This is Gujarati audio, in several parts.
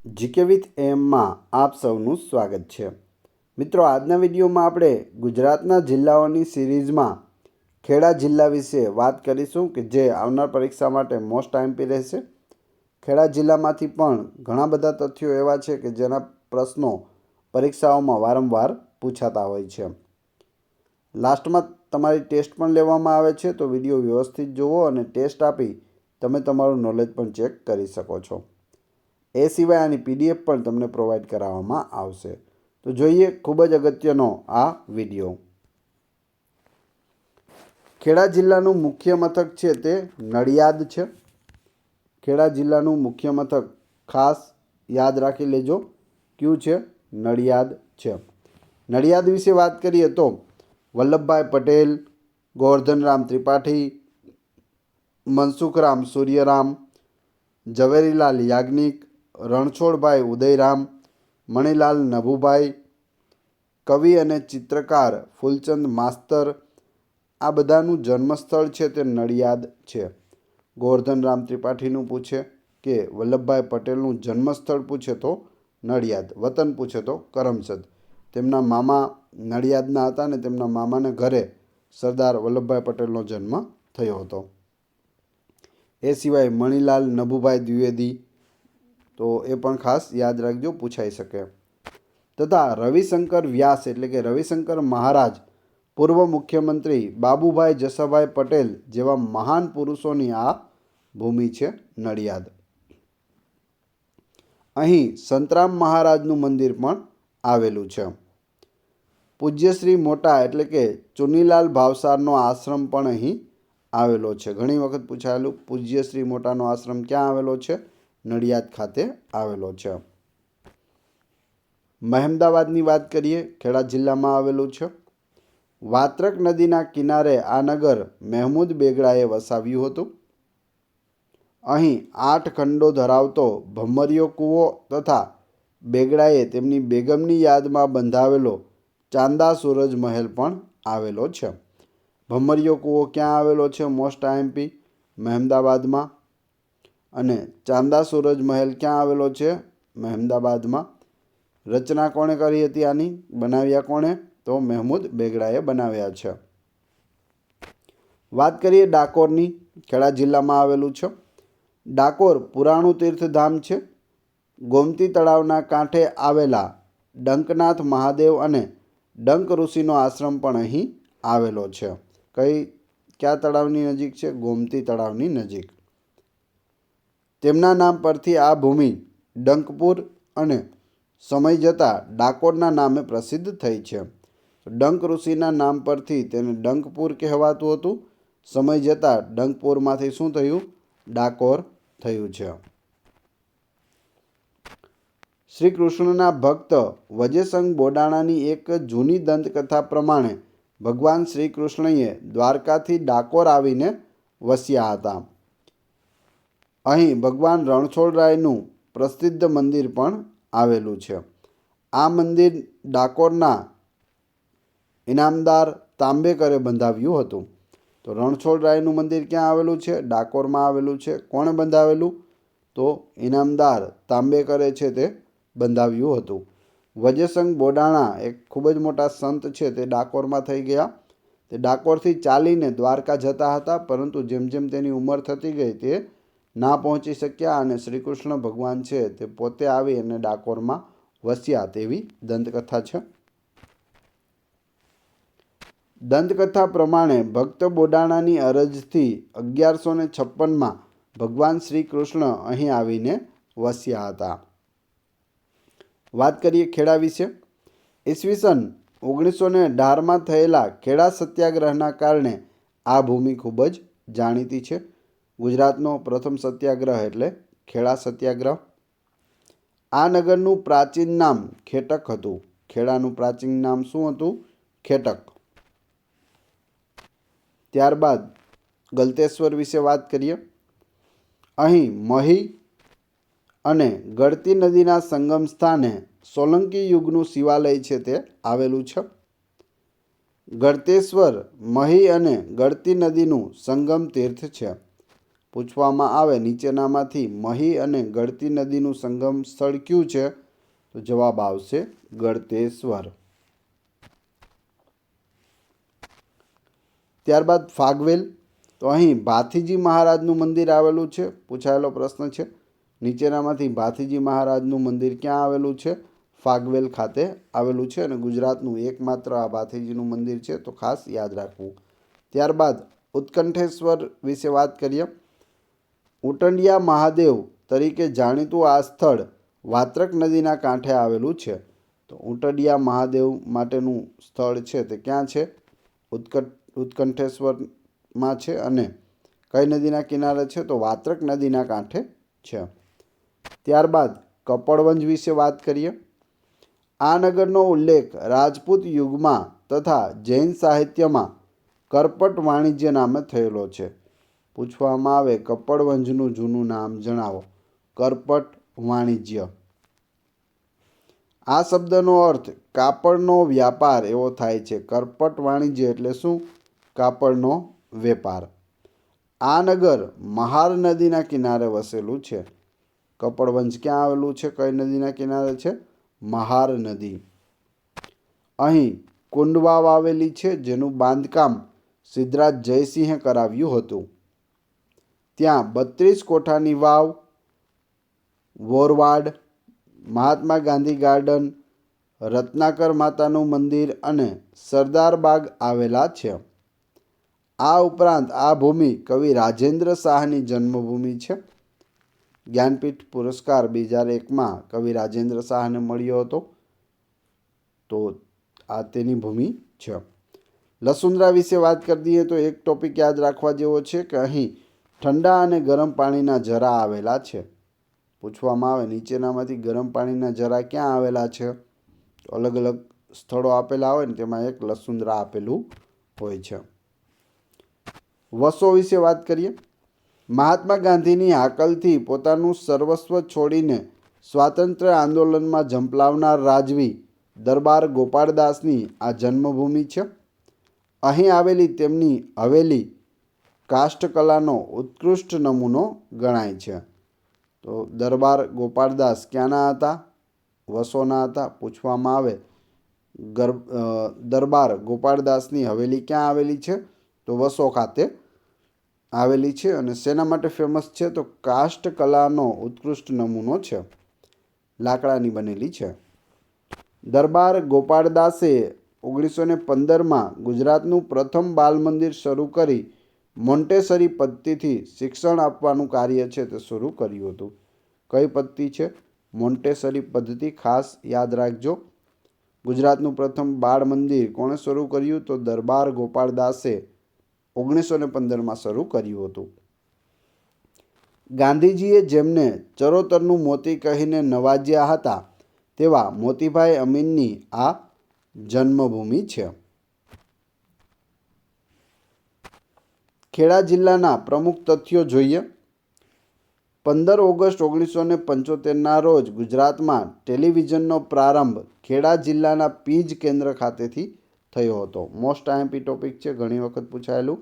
જીકે વિથ એમમાં આપ સૌનું સ્વાગત છે। મિત્રો, આજના વિડીયોમાં આપણે ગુજરાતના જિલ્લાઓની સિરીઝમાં ખેડા જિલ્લા વિશે વાત કરીશું કે જે આવનાર પરીક્ષા માટે મોસ્ટ આઈએમપી રહેશે। ખેડા જિલ્લામાંથી પણ ઘણા બધા તથ્યો એવા છે કે જેના પ્રશ્નો પરીક્ષાઓમાં વારંવાર પૂછાતા હોય છે। લાસ્ટમાં તમારી ટેસ્ટ પણ લેવામાં આવે છે, તો વિડીયો વ્યવસ્થિત જુઓ અને ટેસ્ટ આપી તમે તમારું નોલેજ પણ ચેક કરી શકો છો। એ સિવાય આની પીડીએફ પણ તમને પ્રોવાઈડ કરાવવામાં આવશે। તો જોઈએ ખૂબ જ અગત્યનો આ વિડીયો। ખેડા જિલ્લાનું મુખ્ય મથક છે તે નડિયાદ છે। ખેડા જિલ્લાનું મુખ્ય મથક ખાસ યાદ રાખી લેજો, કયું છે? નડિયાદ છે। નડિયાદ વિશે વાત કરીએ તો વલ્લભભાઈ પટેલ, ગોવર્ધનરામ ત્રિપાઠી, મનસુખરામ સૂર્યરામ, ઝવેરીલાલ યાજ્ઞિક, રણછોડભાઈ ઉદયરામ, મણિલાલ નભુભાઈ, કવિ અને ચિત્રકાર ફૂલચંદ માસ્તર, આ બધાનું જન્મસ્થળ છે તે નડિયાદ છે। ગોવર્ધનરામ ત્રિપાઠીનું પૂછે કે વલ્લભભાઈ પટેલનું જન્મસ્થળ પૂછે તો નડિયાદ, વતન પૂછે તો કરમસદ। તેમના મામા નડિયાદના હતા અને તેમના મામાના ઘરે સરદાર વલ્લભભાઈ પટેલનો જન્મ થયો હતો। એ સિવાય મણિલાલ નભુભાઈ દ્વિવેદી, તો એ પણ ખાસ યાદ રાખજો, પૂછાઈ શકે। તથા રવિશંકર વ્યાસ એટલે કે રવિશંકર મહારાજ, પૂર્વ મુખ્યમંત્રી બાબુભાઈ જસાભાઈ પટેલ જેવા મહાન પુરુષોની આ ભૂમિ છે નડિયાદ। અહીં સંતરામ મહારાજનું મંદિર પણ આવેલું છે। પૂજ્યશ્રી મોટા એટલે કે ચુનીલાલ ભાવસારનો આશ્રમ પણ અહીં આવેલો છે। ઘણી વખત પૂછાયેલું, પૂજ્યશ્રી મોટાનો આશ્રમ ક્યાં આવેલો છે? નડિયાદ ખાતે આવેલો છે। મહેમદાવાદની વાત કરીએ, ખેડા જિલ્લામાં આવેલું છે। વાત્રક નદીના કિનારે આ નગર મહેમૂદ બેગડાએ વસાવ્યું હતું। અહીં 8 ખંડો ધરાવતો ભમરીયો કૂવો તથા બેગડાએ તેમની બેગમની યાદમાં બંધાવેલો ચાંદા સૂરજ મહેલ પણ આવેલો છે। ભમરીયો કૂવો ક્યાં આવેલો છે? મોસ્ટ આઈએમપી, મહેમદાવાદમાં। અને ચાંદા સૂરજ મહેલ ક્યાં આવેલો છે? મહેમદાવાદમાં। રચના કોણે કરી હતી આની? બનાવ્યા કોણે? તો મહેમૂદ બેગડાએ બનાવ્યા છે। વાત કરીએ ડાકોરની, ખેડા જિલ્લામાં આવેલું છે। ડાકોર પુરાણું તીર્થધામ છે। ગોમતી તળાવના કાંઠે આવેલા ડંકનાથ મહાદેવ અને ડંક ઋષિનો આશ્રમ પણ અહીં આવેલો છે। કયા તળાવની નજીક છે? ગોમતી તળાવની નજીક। તેમના નામ પરથી આ ભૂમિ ડંકપુર અને સમય જતાં ડાકોરના નામે પ્રસિદ્ધ થઈ છે। ડંક ઋષિના નામ પરથી તેને ડંકપુર કહેવાતું હતું। સમય જતાં ડંકપુરમાંથી શું થયું? ડાકોર થયું છે। શ્રી કૃષ્ણના ભક્ત વજેસંગ બોડાણાની એક જૂની દંતકથા પ્રમાણે ભગવાન શ્રી કૃષ્ણએ દ્વારકાથી ડાકોર આવીને વસ્યા હતા। અહીં ભગવાન રણછોડરાયનું પ્રસિદ્ધ મંદિર પણ આવેલું છે। આ મંદિર ડાકોરના ઇનામદાર તાંબેકરે બંધાવ્યું હતું। તો રણછોડરાયનું મંદિર ક્યાં આવેલું છે? ડાકોરમાં આવેલું છે। કોણે બંધાવેલું? તો ઇનામદાર તાંબેકરે છે તે બંધાવ્યું હતું। વજેસંગ બોડાણા એક ખૂબ જ મોટા સંત છે, તે ડાકોરમાં થઈ ગયા। તે ડાકોરથી ચાલીને દ્વારકા જતા હતા, પરંતુ જેમ જેમ તેની ઉંમર થતી ગઈ તે ના પહોંચી શક્યા અને શ્રી કૃષ્ણ ભગવાન છે તે પોતે આવી અને ડાકોરમાં વસ્યા તેવી દંતકથા છે। દંતકથા પ્રમાણે ભક્ત બોડાણાની અરજથી 1156માં ભગવાન શ્રી કૃષ્ણ અહીં આવીને વસ્યા હતા। વાત કરીએ ખેડા વિશે। ઈસવીસન 1918માં થયેલા ખેડા સત્યાગ્રહના કારણે આ ભૂમિ ખૂબ જ જાણીતી છે। ગુજરાતનો પ્રથમ સત્યાગ્રહ એટલે ખેડા સત્યાગ્રહ। આ નગરનું પ્રાચીન નામ ખેટક હતું। ખેડાનું પ્રાચીન નામ શું હતું? ખેટક। ત્યારબાદ ગલતેશ્વર વિશે વાત કરીએ। અહીં મહી અને ગળતી નદીના સંગમ સ્થાને સોલંકી યુગનું શિવાલય છે તે આવેલું છે। ગળતેશ્વર મહી અને ગળતી નદીનું સંગમ તીર્થ છે। પૂછવામાં આવે નીચેનામાંથી મહી અને ગળતી નદીનું સંગમ સ્થળ કયું છે? તો જવાબ આવશે ગળતેશ્વર. ત્યારબાદ ફાગવેલ. તો અહીં ભાથીજી મહારાજનું મંદિર આવેલું છે. પૂછાયેલો પ્રશ્ન છે. નીચેનામાંથી ભાથીજી મહારાજનું મંદિર ક્યાં આવેલું છે? ફાગવેલ ખાતે આવેલું છે અને ગુજરાતનું એકમાત્ર આ ભાથીજીનું મંદિર છે, તો ખાસ યાદ રાખવું. ત્યારબાદ ઉત્કંઠેશ્વર વિશે વાત કરીએ. ઉટંડિયા મહાદેવ તરીકે જાણીતું આ સ્થળ વાત્રક નદીના કાંઠે આવેલું છે. તો ઉટંડિયા મહાદેવ માટેનું સ્થળ છે તે ક્યાં છે? ઉત્કંઠેશ્વરમાં છે અને કઈ નદીના કિનારે છે? તો વાત્રક નદીના કાંઠે છે. ત્યારબાદ કપડવંજ વિશે વાત કરીએ. આ નગરનો ઉલ્લેખ રાજપૂત યુગમાં તથા જૈન સાહિત્યમાં કરપટ વાણિજ્ય નામે થયેલો છે. પૂછવામાં આવે કપડવંજનું જૂનું નામ જણાવો. કરપટ વાણિજ્ય. આ શબ્દનો અર્થ કાપડનો વ્યાપાર એવો થાય છે. કરપટ વાણિજ્ય એટલે શું? કાપડનો વેપાર. આ નગર મહાર નદીના કિનારે વસેલું છે. કપડવંજ ક્યાં આવેલું છે? કઈ નદીના કિનારે છે? મહાર નદી. અહીં કુંડવાવ આવેલી છે જેનું બાંધકામ સિદ્ધરાજ જયસિંહે કરાવ્યું હતું. ત્યાં 32 કોઠાની વાવ, વોરવાડ, મહાત્મા ગાંધી ગાર્ડન, રત્નાકર માતાનું મંદિર અને સરદાર બાગ આવેલા છે. આ ઉપરાંત આ ભૂમિ કવિ રાજેન્દ્ર શાહની જન્મભૂમિ છે. જ્ઞાનપીઠ પુરસ્કાર 2001માં કવિ રાજેન્દ્ર શાહને મળ્યો હતો. તો આ તેની ભૂમિ છે. લસુંદરા વિશે વાત કરી દઈએ તો એક ટોપિક યાદ રાખવા જેવો છે કે અહીં ઠંડા અને ગરમ પાણીના ઝરા આવેલા છે. પૂછવામાં આવે નીચેનામાંથી ગરમ પાણીના ઝરા ક્યાં આવેલા છે? અલગ અલગ સ્થળો આપેલા હોય ને તેમાં એક લસુંદરા આપેલું હોય છે. વસો વિશે વાત કરીએ. મહાત્મા ગાંધીની હાકલથી પોતાનું સર્વસ્વ છોડીને સ્વાતંત્ર્ય આંદોલનમાં ઝંપલાવનાર રાજવી દરબાર ગોપાળદાસની આ જન્મભૂમિ છે. અહીં આવેલી તેમની હવેલી કાષ્ઠકલાનો ઉત્કૃષ્ટ નમૂનો ગણાય છે. તો દરબાર ગોપાળદાસ ક્યાંના હતા? વસોના હતા. પૂછવામાં આવે દરબાર ગોપાળદાસની હવેલી ક્યાં આવેલી છે? તો વસો ખાતે આવેલી છે. અને શેના માટે ફેમસ છે? તો કાષ્ઠકલાનો ઉત્કૃષ્ટ નમૂનો છે. લાકડાની બનેલી છે. દરબાર ગોપાળદાસે 1915માં ગુજરાતનું પ્રથમ બાલ મંદિર શરૂ કરી મોન્ટેસરી પદ્ધતિથી શિક્ષણ આપવાનું કાર્ય છે તે શરૂ કર્યું હતું. કઈ પદ્ધતિ છે? મોન્ટેસરી પદ્ધતિ. ખાસ યાદ રાખજો. ગુજરાતનું પ્રથમ બાળ મંદિર કોણે શરૂ કર્યું? તો દરબાર ગોપાળદાસે 1915માં શરૂ કર્યું હતું. ગાંધીજીએ જેમને ચરોતરનું મોતી કહીને નવાજ્યા હતા તેવા મોતીભાઈ અમીનની આ જન્મભૂમિ છે. ખેડા જિલ્લાના પ્રમુખ તથ્યો જોઈએ. 15 ઓગસ્ટ 1975ના રોજ ગુજરાતમાં ટેલિવિઝનનો પ્રારંભ ખેડા જિલ્લાના પીજ કેન્દ્ર ખાતેથી થયો હતો. મોસ્ટ આઈએમપી ટોપિક છે, ઘણી વખત પૂછાયેલું.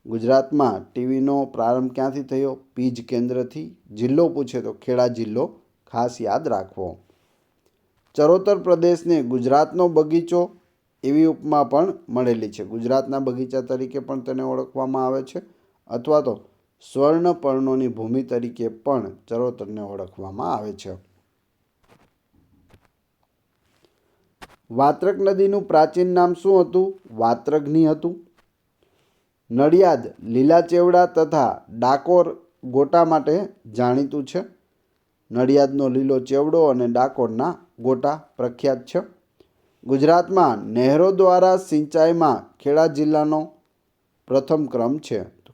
ગુજરાતમાં ટીવીનો પ્રારંભ ક્યાંથી થયો? પીજ કેન્દ્રથી. જિલ્લો પૂછે તો ખેડા જિલ્લો ખાસ યાદ રાખવો. ચરોતર પ્રદેશને ગુજરાતનો બગીચો એવી ઉપમા પણ મળેલી છે. ગુજરાતના બગીચા તરીકે પણ તેને ઓળખવામાં આવે છે અથવા તો સ્વર્ણપર્ણોની ભૂમિ તરીકે પણ ચરોતરને ઓળખવામાં આવે છે. વાત્રક નદીનું પ્રાચીન નામ શું હતું? વાત્રઘ્ની હતું. નડિયાદ લીલા ચેવડા તથા ડાકોર ગોટા માટે જાણીતું છે. નડિયાદનો લીલો ચેવડો અને ડાકોરના ગોટા પ્રખ્યાત છે. ગુજરાતમાં નહેરો દ્વારા સિંચાઈમાં ખેડા જિલ્લાનો પ્રથમ ક્રમ છે. તો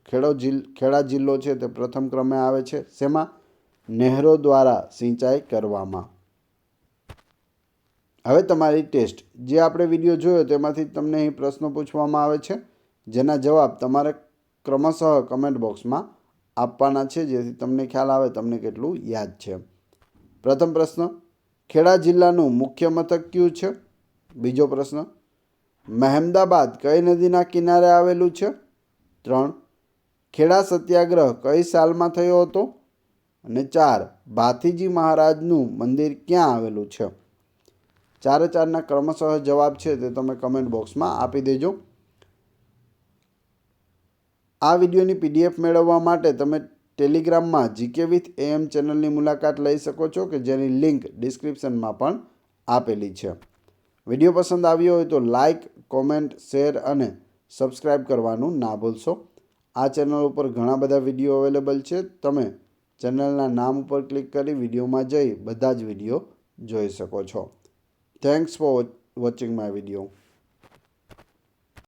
ખેડા જિલ્લો છે તે પ્રથમ ક્રમે આવે છે. શેમાં? નહેરો દ્વારા સિંચાઈ કરવામાં. હવે તમારી ટેસ્ટ. જે આપણે વિડીયો જોયો તેમાંથી તમને અહીં પ્રશ્નો પૂછવામાં આવે છે જેના જવાબ તમારે ક્રમશઃ કમેન્ટ બોક્સમાં આપવાના છે જેથી તમને ખ્યાલ આવે તમને કેટલું યાદ છે. પ્રથમ પ્રશ્ન, ખેડા જિલ્લાનું મુખ્ય મથક કયું છે? બીજો પ્રશ્ન, મહેમદાબાદ કઈ નદીના કિનારે આવેલું છે? 3. ખેડા સત્યાગ્રહ કઈ સાલમાં થયો હતો? અને 4 ભાથીજી મહારાજનું મંદિર ક્યાં આવેલું છે? 4-4ના ક્રમશઃ જવાબ છે તે તમે કમેન્ટ બોક્સમાં આપી દેજો. આ વિડીયોની PDF મેળવવા માટે તમે ટેલિગ્રામમાં જીકે વિથ AM ચેનલની મુલાકાત લઈ શકો છો કે જેની લિંક ડિસ્ક્રિપ્શનમાં પણ આપેલી છે. વિડીયો પસંદ આવ્યો હોય તો લાઇક, કોમેન્ટ, શેર અને સબસ્ક્રાઈબ કરવાનું ના ભૂલશો. આ ચેનલ ઉપર ઘણા બધા વિડીયો અવેલેબલ છે. તમે ચેનલના નામ ઉપર ક્લિક કરી વિડીયોમાં જઈ બધા જ વિડીયો જોઈ શકો છો. Thanks for watching my video.